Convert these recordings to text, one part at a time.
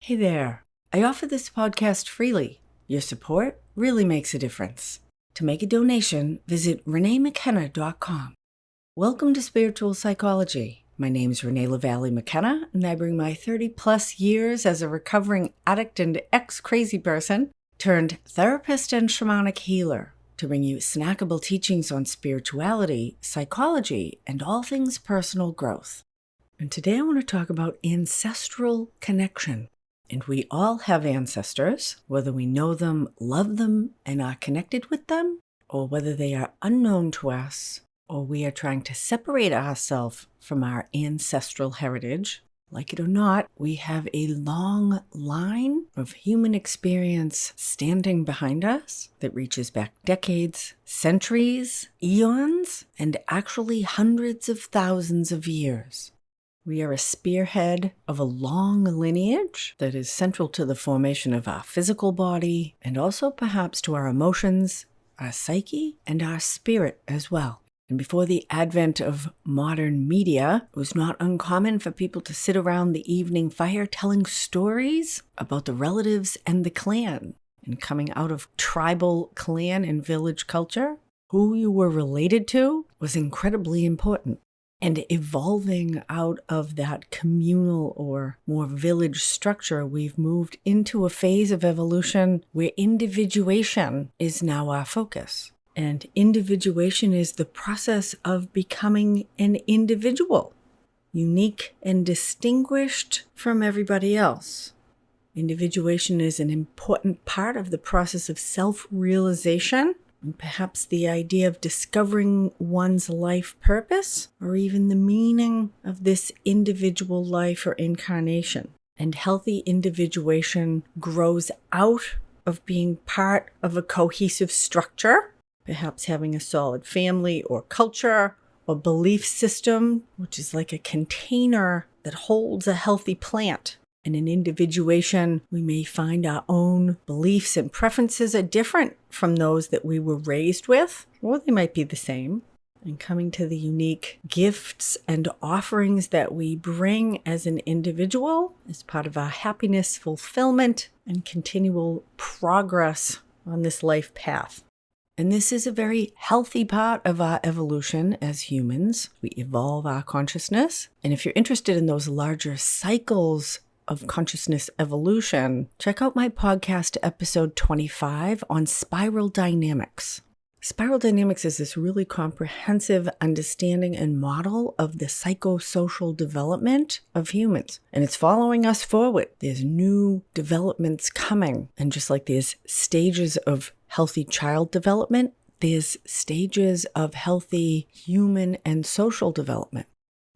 Hey there. I offer this podcast freely. Your support really makes a difference. To make a donation, visit reneemckenna.com. Welcome to Spiritual Psychology. My name's Renee LaValle McKenna, and I bring my 30-plus years as a recovering addict and ex-crazy person turned therapist and shamanic healer to bring you snackable teachings on spirituality, psychology, and all things personal growth. And today I want to talk about ancestral connection. And we all have ancestors, whether we know them, love them, and are connected with them, or whether they are unknown to us, or we are trying to separate ourselves from our ancestral heritage. Like it or not, we have a long line of human experience standing behind us that reaches back decades, centuries, eons, and actually hundreds of thousands of years. We are a spearhead of a long lineage that is central to the formation of our physical body and also perhaps to our emotions, our psyche, and our spirit as well. And before the advent of modern media, it was not uncommon for people to sit around the evening fire telling stories about the relatives and the clan. And coming out of tribal clan and village culture, who you were related to was incredibly important. And evolving out of that communal or more village structure, we've moved into a phase of evolution where individuation is now our focus. And individuation is the process of becoming an individual, unique and distinguished from everybody else. Individuation is an important part of the process of self-realization, and perhaps the idea of discovering one's life purpose, or even the meaning of this individual life or incarnation. And healthy individuation grows out of being part of a cohesive structure, perhaps having a solid family or culture or belief system, which is like a container that holds a healthy plant. And in individuation, we may find our own beliefs and preferences are different from those that we were raised with, or they might be the same. And coming to the unique gifts and offerings that we bring as an individual as part of our happiness, fulfillment, and continual progress on this life path. And this is a very healthy part of our evolution as humans. We evolve our consciousness. And if you're interested in those larger cycles of consciousness evolution, check out my podcast episode 25 on spiral dynamics. Spiral dynamics is this really comprehensive understanding and model of the psychosocial development of humans. And it's following us forward. There's new developments coming. And just like there's stages of healthy child development, there's stages of healthy human and social development.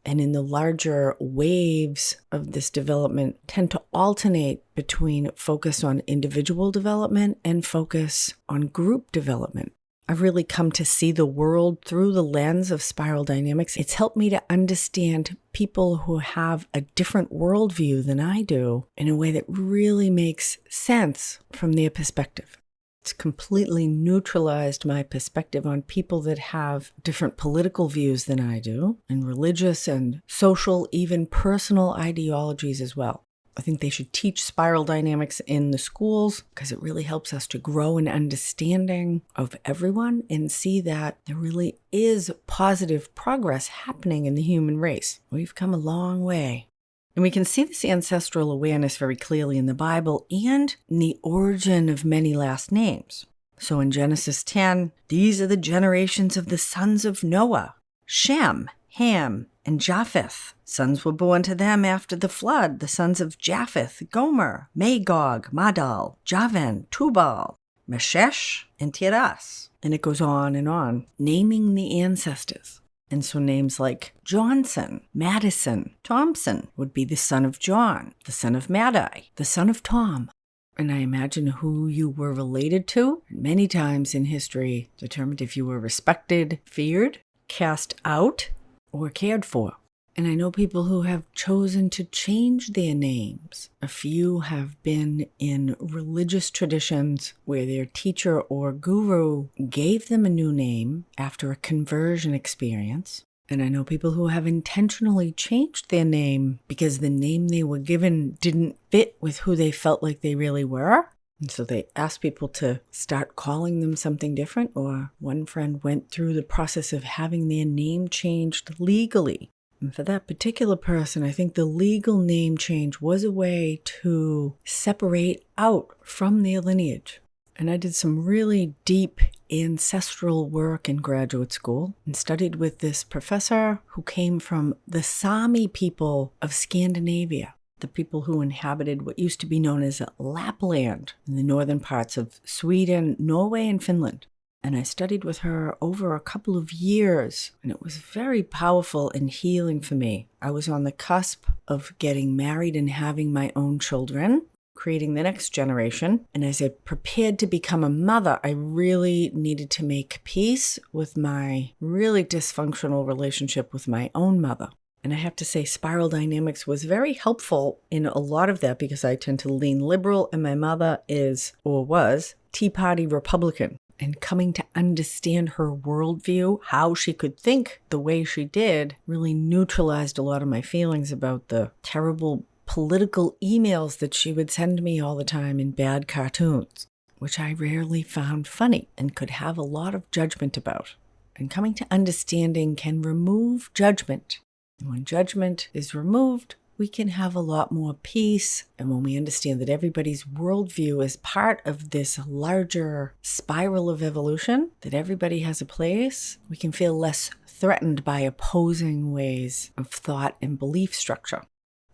And in the larger waves of this development tend to alternate between focus on individual development and focus on group development. I've really come to see the world through the lens of spiral dynamics. It's helped me to understand people who have a different worldview than I do in a way that really makes sense from their perspective. It's completely neutralized my perspective on people that have different political views than I do, and religious and social, even personal ideologies as well. I think they should teach spiral dynamics in the schools because it really helps us to grow an understanding of everyone and see that there really is positive progress happening in the human race. We've come a long way. And we can see this ancestral awareness very clearly in the Bible and in the origin of many last names. So in Genesis 10, these are the generations of the sons of Noah: Shem, Ham, and Japheth. Sons were born to them after the flood, the sons of Japheth: Gomer, Magog, Madal, Javan, Tubal, Meshesh, and Tiras. And it goes on, naming the ancestors. And so names like Johnson, Madison, Thompson would be the son of John, the son of Madai, the son of Tom. And I imagine who you were related to, many times in history, determined if you were respected, feared, cast out, or cared for. And I know people who have chosen to change their names. A few have been in religious traditions where their teacher or guru gave them a new name after a conversion experience. And I know people who have intentionally changed their name because the name they were given didn't fit with who they felt like they really were. And so they asked people to start calling them something different. Or one friend went through the process of having their name changed legally. And for that particular person, I think the legal name change was a way to separate out from their lineage. And I did some really deep ancestral work in graduate school and studied with this professor who came from the Sami people of Scandinavia, the people who inhabited what used to be known as Lapland in the northern parts of Sweden, Norway, and Finland. And I studied with her over a couple of years, and it was very powerful and healing for me. I was on the cusp of getting married and having my own children, creating the next generation. And as I prepared to become a mother, I really needed to make peace with my really dysfunctional relationship with my own mother. And I have to say, spiral dynamics was very helpful in a lot of that because I tend to lean liberal, and my mother is, or was, Tea Party Republican. And coming to understand her worldview, how she could think the way she did, really neutralized a lot of my feelings about the terrible political emails that she would send me all the time in bad cartoons, which I rarely found funny and could have a lot of judgment about. And coming to understanding can remove judgment. And when judgment is removed, we can have a lot more peace. And when we understand that everybody's worldview is part of this larger spiral of evolution, that everybody has a place, we can feel less threatened by opposing ways of thought and belief structure.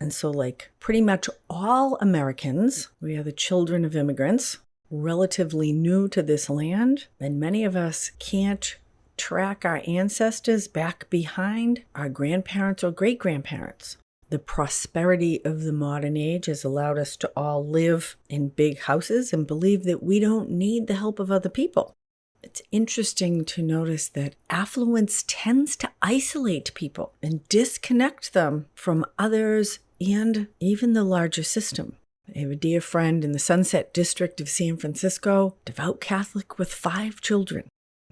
And so like pretty much all Americans, we are the children of immigrants, relatively new to this land, and many of us can't track our ancestors back behind our grandparents or great-grandparents. The prosperity of the modern age has allowed us to all live in big houses and believe that we don't need the help of other people. It's interesting to notice that affluence tends to isolate people and disconnect them from others and even the larger system. I have a dear friend in the Sunset District of San Francisco, devout Catholic with 5 children.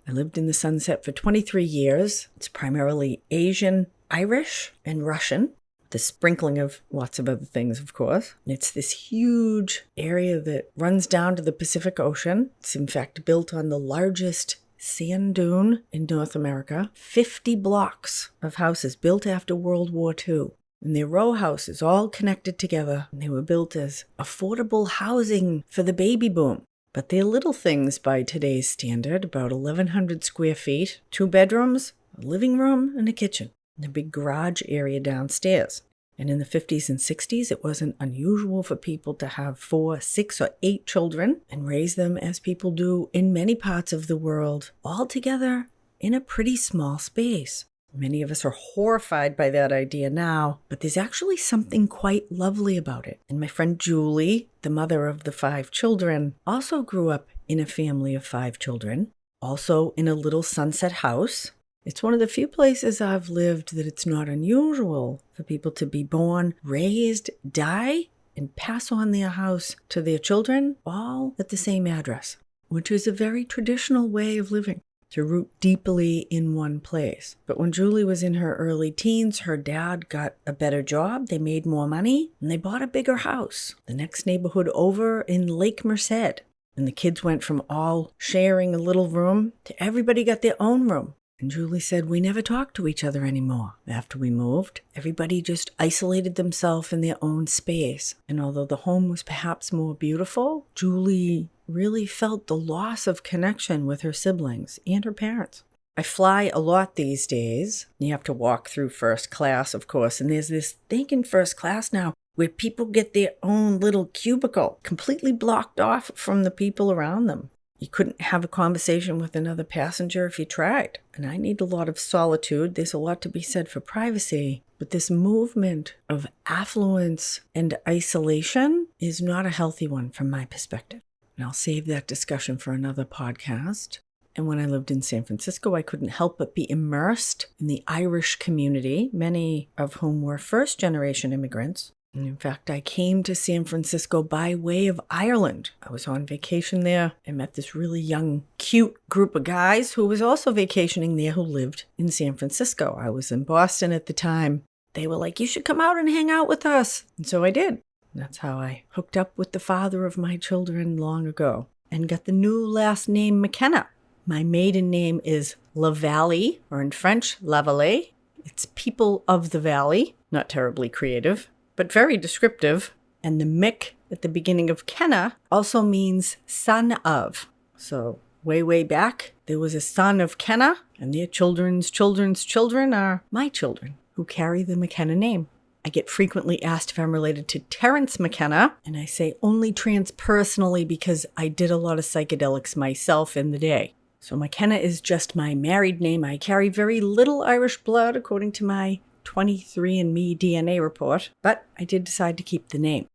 I lived in the Sunset for 23 years. It's primarily Asian, Irish, and Russian. The sprinkling of lots of other things, of course. It's this huge area that runs down to the Pacific Ocean. It's in fact built on the largest sand dune in North America. 50 blocks of houses built after World War II. And they're row houses all connected together. And they were built as affordable housing for the baby boom. But they're little things by today's standard, about 1,100 square feet, 2 bedrooms, a living room, and a kitchen. And a big garage area downstairs. And in the 50s and 60s, it wasn't unusual for people to have 4, 6, or 8 children and raise them as people do in many parts of the world, all together in a pretty small space. Many of us are horrified by that idea now, but there's actually something quite lovely about it. And my friend Julie, the mother of the 5 children, also grew up in a family of 5 children, also in a little sunset house. It's one of the few places I've lived that it's not unusual for people to be born, raised, die, and pass on their house to their children, all at the same address, which is a very traditional way of living, to root deeply in one place. But when Julie was in her early teens, her dad got a better job, they made more money, and they bought a bigger house, the next neighborhood over in Lake Merced. And the kids went from all sharing a little room to everybody got their own room. And Julie said, we never talked to each other anymore. After we moved, everybody just isolated themselves in their own space. And although the home was perhaps more beautiful, Julie really felt the loss of connection with her siblings and her parents. I fly a lot these days. You have to walk through first class, of course. And there's this thing in first class now where people get their own little cubicle, completely blocked off from the people around them. You couldn't have a conversation with another passenger if you tried. And I need a lot of solitude. There's a lot to be said for privacy. But this movement of affluence and isolation is not a healthy one from my perspective. And I'll save that discussion for another podcast. And when I lived in San Francisco, I couldn't help but be immersed in the Irish community, many of whom were first-generation immigrants. And in fact, I came to San Francisco by way of Ireland. I was on vacation there. I met this really young, cute group of guys who was also vacationing there who lived in San Francisco. I was in Boston at the time. They were like, you should come out and hang out with us. And so I did. That's how I hooked up with the father of my children long ago and got the new last name McKenna. My maiden name is LaValle, or in French, La Vallée. It's people of the valley. Not terribly creative, but very descriptive. And the Mick at the beginning of Kenna also means son of. So way, way back, there was a son of Kenna, and their children's children are my children who carry the McKenna name. I get frequently asked if I'm related to Terence McKenna, and I say only transpersonally because I did a lot of psychedelics myself in the day. So McKenna is just my married name. I carry very little Irish blood according to my 23andMe DNA report, but I did decide to keep the name.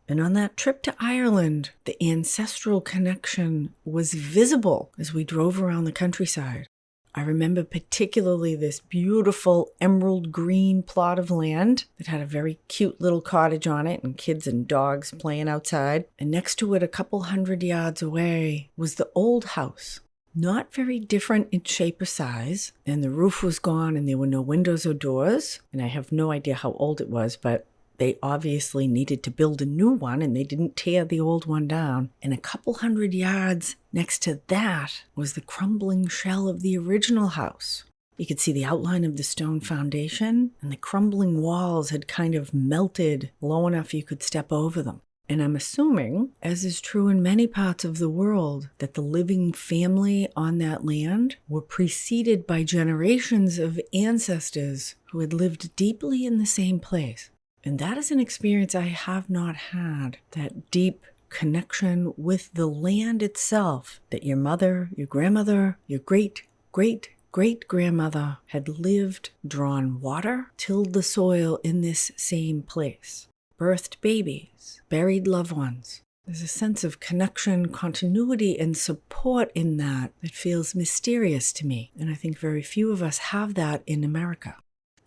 And on that trip to Ireland, the Ancestral Connection was visible as we drove around the countryside. I remember particularly this beautiful emerald green plot of land that had a very cute little cottage on it and kids and dogs playing outside. And next to it, a couple 100 yards away, was the old house. Not very different in shape or size, and the roof was gone and there were no windows or doors. And I have no idea how old it was, but they obviously needed to build a new one and they didn't tear the old one down. And a couple 100 yards next to that was the crumbling shell of the original house. You could see the outline of the stone foundation, and the crumbling walls had kind of melted low enough you could step over them. And I'm assuming, as is true in many parts of the world, that the living family on that land were preceded by generations of ancestors who had lived deeply in the same place. And that is an experience I have not had, that deep connection with the land itself, that your mother, your grandmother, your great-great-great-grandmother had lived, drawn water, tilled the soil in this same place, birthed babies, buried loved ones. There's a sense of connection, continuity, and support in that feels mysterious to me. And I think very few of us have that in America.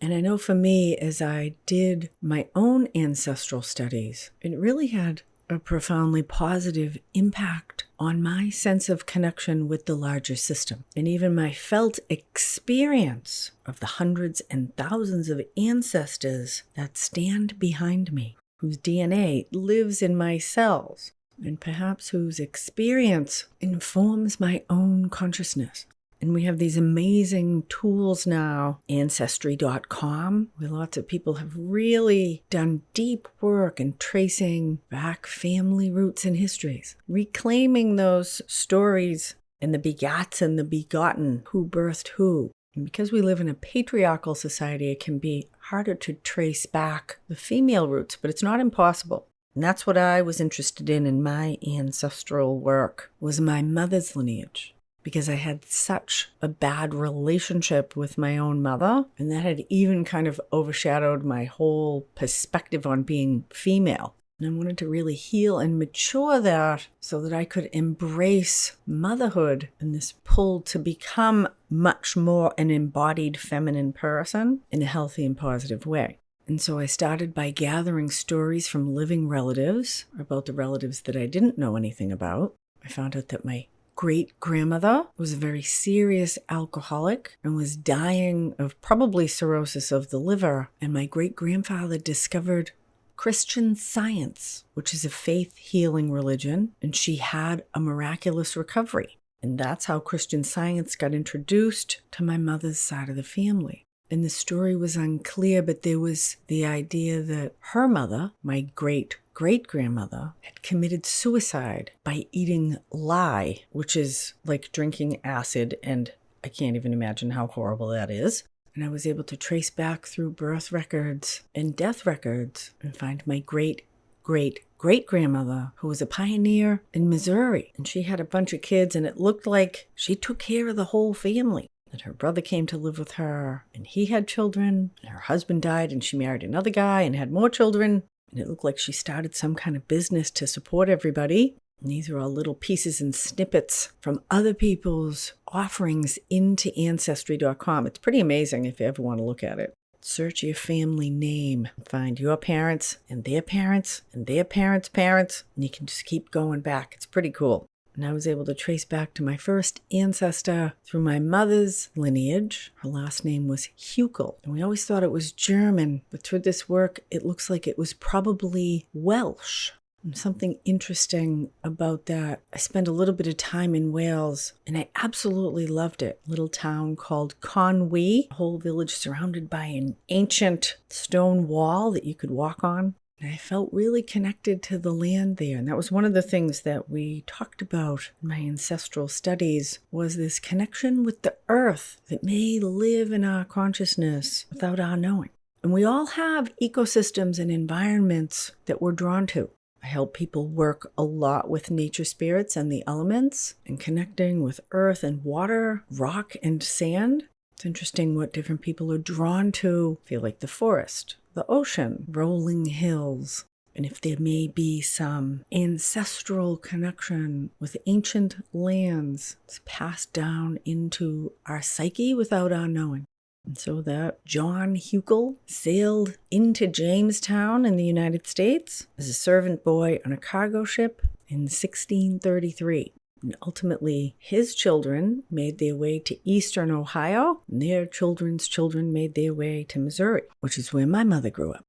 And I know for me, as I did my own ancestral studies, it really had a profoundly positive impact on my sense of connection with the larger system. And even my felt experience of the hundreds and thousands of ancestors that stand behind me, whose DNA lives in my cells, and perhaps whose experience informs my own consciousness. And we have these amazing tools now, Ancestry.com, where lots of people have really done deep work in tracing back family roots and histories, reclaiming those stories and the begats and the begotten, who birthed who. And because we live in a patriarchal society, it can be harder to trace back the female roots, but it's not impossible. And that's what I was interested in my ancestral work, was my mother's lineage. Because I had such a bad relationship with my own mother, and that had even kind of overshadowed my whole perspective on being female. And I wanted to really heal and mature that so that I could embrace motherhood and this pull to become much more an embodied feminine person in a healthy and positive way. And so I started by gathering stories from living relatives about the relatives that I didn't know anything about. I found out that my great-grandmother was a very serious alcoholic and was dying of probably cirrhosis of the liver. And my great-grandfather discovered Christian Science, which is a faith healing religion, and she had a miraculous recovery. And that's how Christian Science got introduced to my mother's side of the family. And the story was unclear, but there was the idea that her mother, my great-great-grandmother, had committed suicide by eating lye, which is like drinking acid, and I can't even imagine how horrible that is. And I was able to trace back through birth records and death records and find my great-great-great-grandmother, who was a pioneer in Missouri. And she had a bunch of kids, and it looked like she took care of the whole family. That her brother came to live with her, and he had children, and her husband died, and she married another guy and had more children. And it looked like she started some kind of business to support everybody. And these are all little pieces and snippets from other people's offerings into Ancestry.com. It's pretty amazing if you ever want to look at it. search your family name, find your parents and their parents and their parents' parents, and you can just keep going back. It's pretty cool. And I was able to trace back to my first ancestor through my mother's lineage. Her last name was Huckel, and we always thought it was German, but through this work, it looks like it was probably Welsh. And something interesting about that, I spent a little bit of time in Wales, and I absolutely loved it. A little town called Conwy, a whole village surrounded by an ancient stone wall that you could walk on. And I felt really connected to the land there. And that was one of the things that we talked about in my ancestral studies, was this connection with the earth that may live in our consciousness without our knowing. And we all have ecosystems and environments that we're drawn to. I help people work a lot with nature spirits and the elements, and connecting with earth and water, rock and sand. It's interesting what different people are drawn to. I feel like the forest, the ocean, rolling hills, and if there may be some ancestral connection with ancient lands, it's passed down into our psyche without our knowing. And so that John Huckel sailed into Jamestown in the United States as a servant boy on a cargo ship in 1633. And ultimately, his children made their way to eastern Ohio, and their children's children made their way to Missouri, which is where my mother grew up.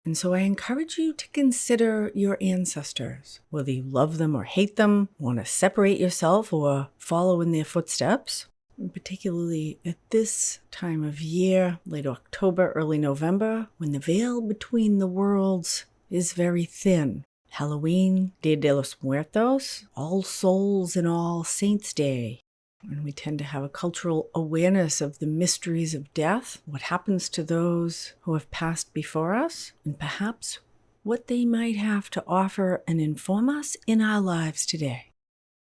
And so I encourage you to consider your ancestors, whether you love them or hate them, want to separate yourself or follow in their footsteps. And particularly at this time of year, late October, early November, when the veil between the worlds is very thin. Halloween, Dia de los Muertos, All Souls and All Saints Day. And we tend to have a cultural awareness of the mysteries of death, what happens to those who have passed before us, and perhaps what they might have to offer and inform us in our lives today.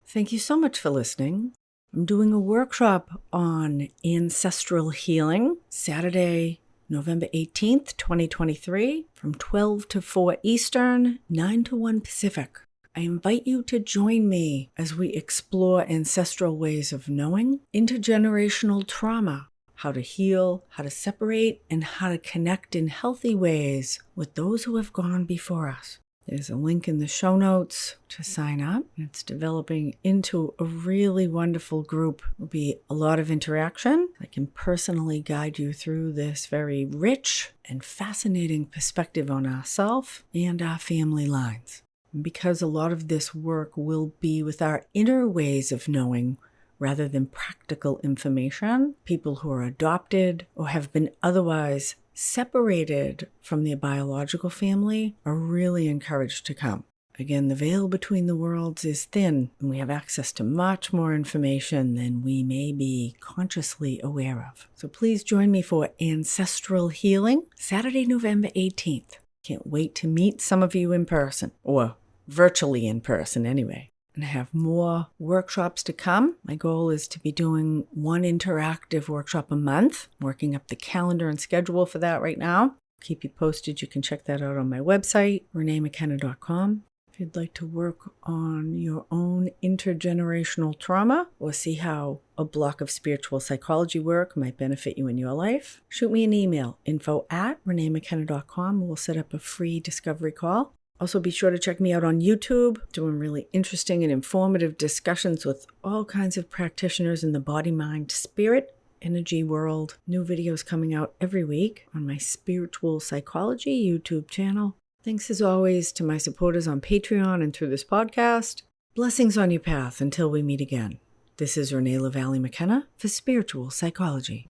Thank you so much for listening. I'm doing a workshop on ancestral healing, Saturday, November 18th, 2023, from 12 to 4 Eastern, 9 to 1 Pacific. I invite you to join me as we explore ancestral ways of knowing, intergenerational trauma, how to heal, how to separate, and how to connect in healthy ways with those who have gone before us. There's a link in the show notes to sign up. It's developing into a really wonderful group. There'll be a lot of interaction. I can personally guide you through this very rich and fascinating perspective on ourself and our family lines. And because a lot of this work will be with our inner ways of knowing rather than practical information, people who are adopted or have been otherwise separated from their biological family are really encouraged to come. Again, the veil between the worlds is thin, and we have access to much more information than we may be consciously aware of. So please join me for Ancestral Healing, Saturday, November 18th. Can't wait to meet some of you in person, or virtually in person anyway. And I have more workshops to come. My goal is to be doing one interactive workshop a month, working up the calendar and schedule for that right now. Keep you posted. You can check that out on my website, reneemckenna.com. If you'd like to work on your own intergenerational trauma or see how a block of spiritual psychology work might benefit you in your life, shoot me an email, info@reneemckenna.com. We'll set up a free discovery call. Also, be sure to check me out on YouTube, doing really interesting and informative discussions with all kinds of practitioners in the body, mind, spirit, energy world. New videos coming out every week on my Spiritual Psychology YouTube channel. Thanks as always to my supporters on Patreon and through this podcast. Blessings on your path until we meet again. This is Renee LaValle McKenna for Spiritual Psychology.